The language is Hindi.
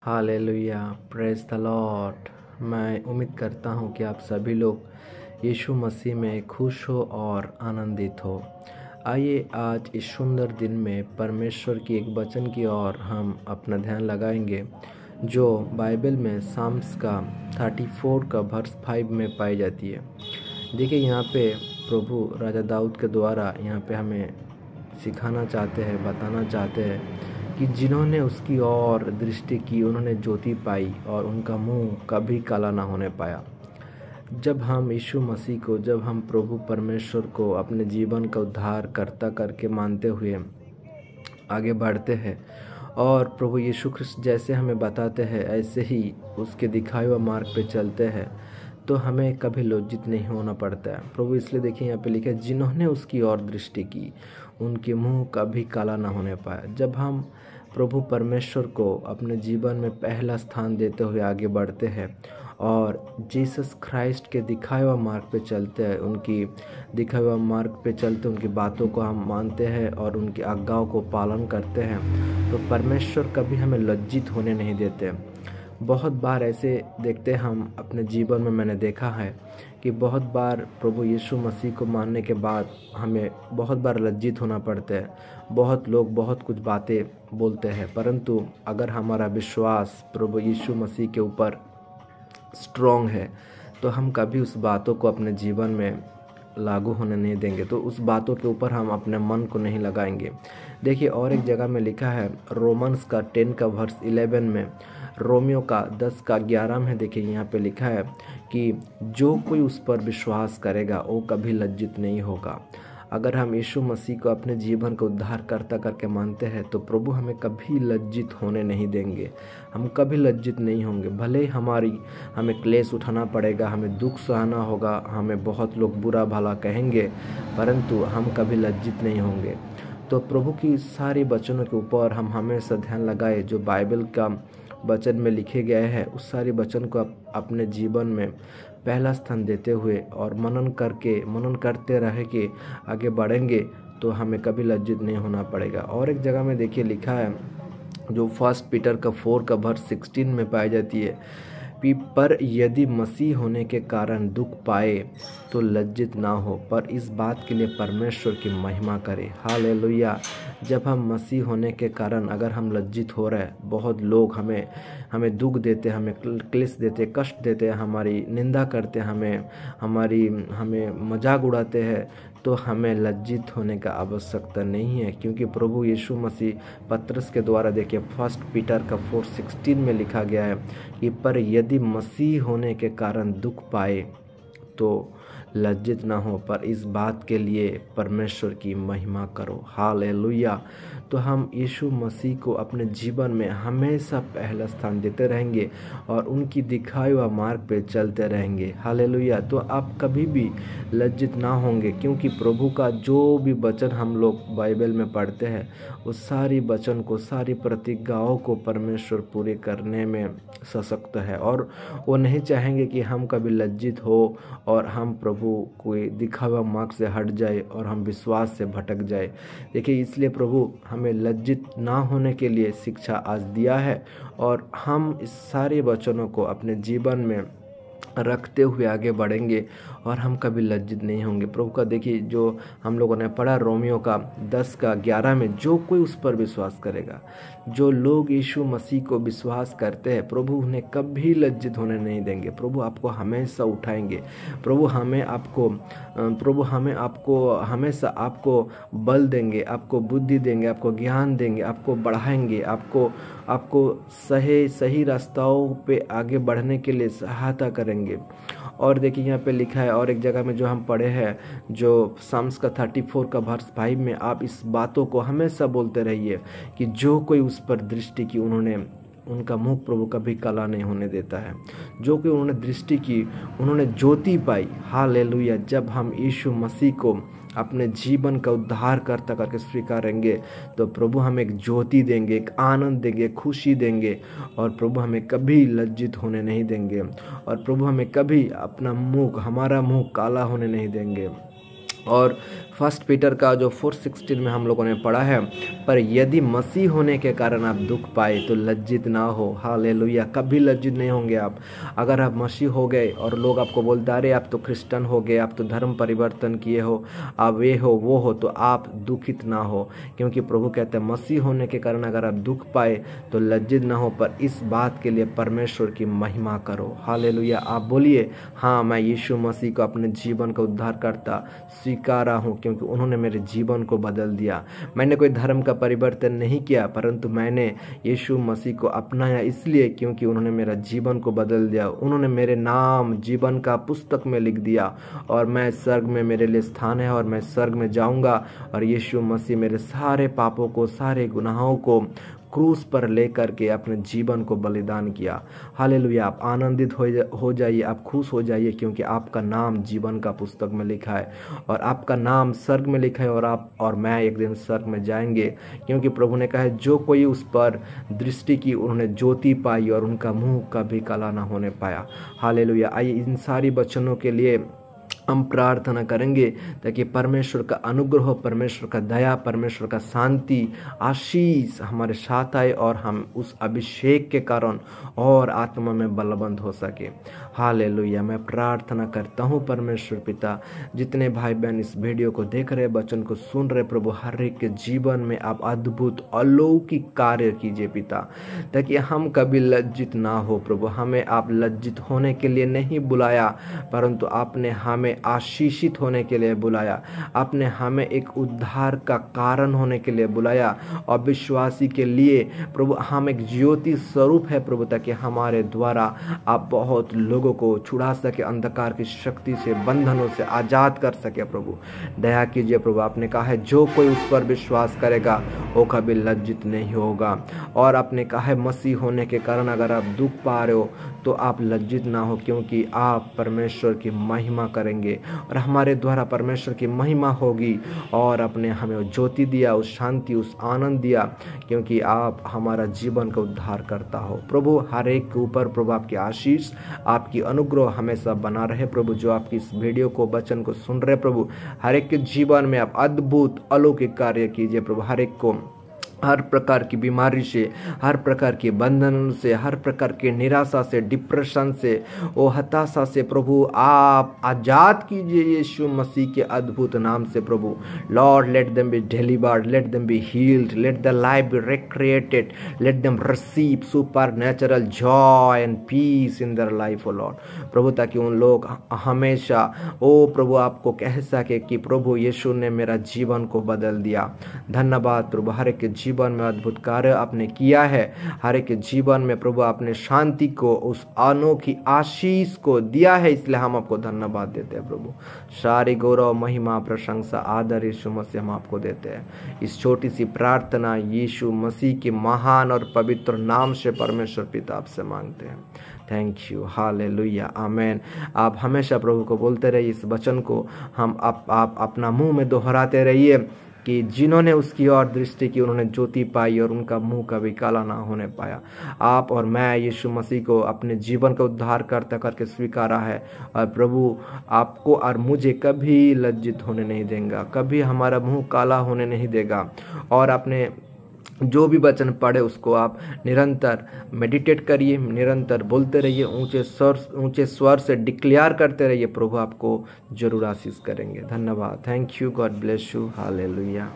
Hallelujah, praise the Lord. मैं उम्मीद करता हूँ कि आप सभी लोग यीशु मसीह में खुश हो और आनंदित हो। आइए आज इस सुंदर दिन में परमेश्वर की एक वचन की ओर हम अपना ध्यान लगाएंगे, जो बाइबल में साम्स का 34 का वर्स 5 में पाई जाती है। देखिए, यहाँ पे प्रभु राजा दाऊद के द्वारा यहाँ पे हमें सिखाना चाहते हैं, बताना चाहते हैं कि जिन्होंने उसकी ओर दृष्टि की उन्होंने ज्योति पाई और उनका मुंह कभी काला ना होने पाया। जब हम यीशु मसीह को, जब हम प्रभु परमेश्वर को अपने जीवन का उद्धार करता करके मानते हुए आगे बढ़ते हैं और प्रभु यीशु ख्रिस्त जैसे हमें बताते हैं ऐसे ही उसके दिखाए हुए मार्ग पे चलते हैं, तो हमें कभी लज्जित नहीं होना पड़ता है। प्रभु इसलिए देखिए यहाँ पे लिखा है, जिन्होंने उसकी ओर दृष्टि की उनके मुंह कभी काला ना होने पाया। जब हम प्रभु परमेश्वर को अपने जीवन में पहला स्थान देते हुए आगे बढ़ते हैं और जीसस क्राइस्ट के दिखाए हुए मार्ग पे चलते हैं, उनकी दिखाए हुए मार्ग पे चलते उनकी बातों को हम मानते हैं और उनकी आज्ञाओं को पालन करते हैं, तो परमेश्वर कभी हमें लज्जित होने नहीं देते। बहुत बार ऐसे देखते हैं हम अपने जीवन में, मैंने देखा है कि बहुत बार प्रभु यीशु मसीह को मानने के बाद हमें बहुत बार लज्जित होना पड़ता है। बहुत लोग बहुत कुछ बातें बोलते हैं, परंतु अगर हमारा विश्वास प्रभु यीशु मसीह के ऊपर स्ट्रॉन्ग है तो हम कभी उस बातों को अपने जीवन में लागू होने नहीं देंगे, तो उस बातों के ऊपर हम अपने मन को नहीं लगाएंगे। देखिए, और एक जगह में लिखा है रोमन्स का 10 का वर्स 11 में, रोमियो का 10 का 11 में देखिए यहाँ पे लिखा है कि जो कोई उस पर विश्वास करेगा वो कभी लज्जित नहीं होगा। अगर हम यीशु मसीह को अपने जीवन का उद्धार करता करके मानते हैं तो प्रभु हमें कभी लज्जित होने नहीं देंगे। हम कभी लज्जित नहीं होंगे, भले ही हमें क्लेश उठाना पड़ेगा, हमें दुख सहना होगा, हमें बहुत लोग बुरा भला कहेंगे, परंतु हम कभी लज्जित नहीं होंगे। तो प्रभु की सारी वचनों के ऊपर हम हमेशा ध्यान लगाए, जो बाइबल का वचन में लिखे गए हैं उस सारी वचन को अपने जीवन में पहला स्थान देते हुए और मनन करते रहे कि आगे बढ़ेंगे तो हमें कभी लज्जित नहीं होना पड़ेगा। और एक जगह में देखिए लिखा है, जो 1 पीटर का 4 का वर्स 16 में पाई जाती है, पर यदि मसीह होने के कारण दुख पाए तो लज्जित ना हो, पर इस बात के लिए परमेश्वर की महिमा करे। हालेलुया। जब हम मसीह होने के कारण अगर हम लज्जित हो रहे हैं, बहुत लोग हमें दुख देते, हमें क्लेश देते, कष्ट देते, हमारी निंदा करते, हमें मजाक उड़ाते हैं, तो हमें लज्जित होने का आवश्यकता नहीं है, क्योंकि प्रभु यीशु मसीह पतरस के द्वारा देखिए 1 पीटर का 4:16 में लिखा गया है कि पर यदि मसीह होने के कारण दुख पाए तो लज्जित ना हो, पर इस बात के लिए परमेश्वर की महिमा करो। हालेलुया। तो हम यीशु मसीह को अपने जीवन में हमेशा पहला स्थान देते रहेंगे और उनकी दिखाए हुआ मार्ग पे चलते रहेंगे। हालेलुया। तो आप कभी भी लज्जित ना होंगे, क्योंकि प्रभु का जो भी वचन हम लोग बाइबल में पढ़ते हैं उस सारी वचन को, सारी प्रतिज्ञाओं को परमेश्वर पूरे करने में सशक्त है, और वो नहीं चाहेंगे कि हम कभी लज्जित हो और हम प्रभु कोई दिखावा मार्ग से हट जाए और हम विश्वास से भटक जाए। देखिए, इसलिए प्रभु हमें लज्जित ना होने के लिए शिक्षा आज दिया है और हम इस सारे वचनों को अपने जीवन में रखते हुए आगे बढ़ेंगे और हम कभी लज्जित नहीं होंगे। प्रभु का देखिए, जो हम लोगों ने पढ़ा रोमियो का 10 का 11 में, जो कोई उस पर विश्वास करेगा, जो लोग यीशु मसीह को विश्वास करते हैं, प्रभु उन्हें कभी लज्जित होने नहीं देंगे। प्रभु आपको हमेशा उठाएंगे। प्रभु हमें आपको हमेशा आपको बल देंगे, आपको बुद्धि देंगे, आपको ज्ञान देंगे, आपको बढ़ाएंगे, आपको सही रास्ताओं पे आगे बढ़ने के लिए सहायता करेंगे। और देखिए यहाँ पे लिखा है, और एक जगह में जो हम पढ़े हैं, जो साम्स का 34 का वर्स 5 में, आप इस बातों को हमेशा बोलते रहिए कि जो कोई उस पर दृष्टि की उनका मुख प्रभु कभी काला नहीं होने देता है। जो कोई उन्होंने दृष्टि की उन्होंने ज्योति पाई। हालेलुया। जब हम यीशु मसीह को अपने जीवन का उद्धार करता करके स्वीकारेंगे तो प्रभु हमें एक ज्योति देंगे, एक आनंद देंगे, एक खुशी देंगे, और प्रभु हमें कभी लज्जित होने नहीं देंगे, और प्रभु हमें कभी हमारा मुंह काला होने नहीं देंगे। और फर्स्ट पीटर का जो 4:16 में हम लोगों ने पढ़ा है, पर यदि मसीह होने के कारण आप दुख पाए तो लज्जित ना हो। हालेलुया, कभी लज्जित नहीं होंगे आप। अगर आप मसीह हो गए और लोग आपको बोलते अरे आप तो क्रिश्चियन हो गए, आप तो धर्म परिवर्तन किए हो, आप ये हो वो हो, तो आप दुखित ना हो, क्योंकि प्रभु कहते हैं मसीह होने के कारण अगर आप दुख पाए तो लज्जित ना हो, पर इस बात के लिए परमेश्वर की महिमा करो। हालेलुया, आप बोलिए हाँ, मैं यीशु मसीह को अपने जीवन का उद्धारकर्ता स्वीकार रहा हूँ, क्योंकि उन्होंने मेरे जीवन को बदल दिया। मैंने कोई धर्म का परिवर्तन नहीं किया, परंतु मैंने यीशु मसीह को अपनाया इसलिए क्योंकि उन्होंने मेरा जीवन को बदल दिया। उन्होंने मेरे नाम जीवन का पुस्तक में लिख दिया और मैं स्वर्ग में मेरे लिए स्थान है और मैं स्वर्ग में जाऊंगा और यीशु मसीह मेरे सारे पापों को, सारे गुनाहों को क्रूस पर लेकर के अपने जीवन को बलिदान किया। हालेलुया, आप आनंदित हो जाइए, आप खुश हो जाइए, क्योंकि आपका नाम जीवन का पुस्तक में लिखा है और आपका नाम स्वर्ग में लिखा है और आप और मैं एक दिन स्वर्ग में जाएंगे, क्योंकि प्रभु ने कहा है जो कोई उस पर दृष्टि की उन्होंने ज्योति पाई और उनका मुंह कभी काला ना होने पाया। हालेलुया, आइए इन सारी वचनों के लिए हम प्रार्थना करेंगे ताकि परमेश्वर का अनुग्रह, परमेश्वर का दया, परमेश्वर का शांति, आशीष हमारे साथ आए और हम उस अभिषेक के कारण और आत्मा में बलवंत हो सके। हालेलुया, मैं प्रार्थना करता हूँ परमेश्वर पिता, जितने भाई बहन इस वीडियो को देख रहे, वचन को सुन रहे, प्रभु हर एक के जीवन में आप अद्भुत अलौकिक कार्य कीजिए पिता, ताकि हम कभी लज्जित ना हो। प्रभु हमें आप लज्जित होने के लिए नहीं बुलाया, परंतु आपने हमें आशीषित होने के लिए बुलाया, आपने हमें एक उद्धार का कारण होने के लिए बुलाया और विश्वासी के लिए प्रभु हम एक ज्योति स्वरूप है प्रभु, ताकि हमारे द्वारा आप बहुत लोगों को छुड़ा सके, अंधकार की शक्ति से, बंधनों से आजाद कर सके। प्रभु दया कीजिए प्रभु, आपने कहा है जो कोई उस पर विश्वास करेगा वो कभी लज्जित नहीं होगा, और आपने कहा है मसीह होने के कारण अगर आप दुख पा रहे हो तो आप लज्जित ना हो, क्योंकि आप परमेश्वर की महिमा करेंगे और हमारे द्वारा परमेश्वर की महिमा होगी और आपने हमें ज्योति दिया, उस शांति, उस आनंद दिया, क्योंकि आप हमारा जीवन का उद्धार करता हो। प्रभु हर एक के ऊपर प्रभु आपकी आशीष, आपकी अनुग्रह हमेशा बना रहे। प्रभु जो आपकी इस वीडियो को, वचन को सुन रहे प्रभु, हर एक के जीवन में आप अद्भुत अलौकिक कार्य कीजिए प्रभु, हर एक को हर प्रकार की बीमारी से, हर प्रकार के बंधन से, हर प्रकार के निराशा से, डिप्रेशन से, ओ हताशा से प्रभु आप आजाद कीजिए यीशु मसीह के अद्भुत नाम से प्रभु। Lord let them be delivered, let them be healed, let the life be recreated, let them receive supernatural joy and peace in their life O lord. प्रभु ताकि उन लोग हमेशा ओ प्रभु आपको कह सके कि प्रभु यीशु ने मेरा जीवन को बदल दिया। धन्यवाद प्रभु, हर एक जीवन में अद्भुत कार्य आपने किया है, हर एक जीवन में प्रभु आपने शांति को, उस अनोखी आशीष को दिया है, इसलिए हम आपको धन्यवाद देते हैं प्रभु। सारी गौरव, महिमा, प्रशंसा, आदर यीशु मसीह हम आपको देते हैं। इस छोटी सी प्रार्थना यीशु मसीह के महान और पवित्र नाम से परमेश्वर पिता आपसे मांगते हैं। थैंक यू, हालेलुया, आमेन। आप हमेशा प्रभु को बोलते रहिए, इस वचन को हम आप अपना मुंह में दोहराते रहिए कि जिन्होंने उसकी ओर दृष्टि की उन्होंने ज्योति पाई और उनका मुंह कभी काला ना होने पाया। आप और मैं यीशु मसीह को अपने जीवन का उद्धार करता करके स्वीकारा है, और प्रभु आपको और मुझे कभी लज्जित होने नहीं देगा, कभी हमारा मुंह काला होने नहीं देगा। और अपने जो भी वचन पढ़े उसको आप निरंतर मेडिटेट करिए, निरंतर बोलते रहिए, ऊंचे स्वर से डिक्लेयर करते रहिए, प्रभु आपको जरूर आशीष करेंगे। धन्यवाद, thank you, God bless you, hallelujah.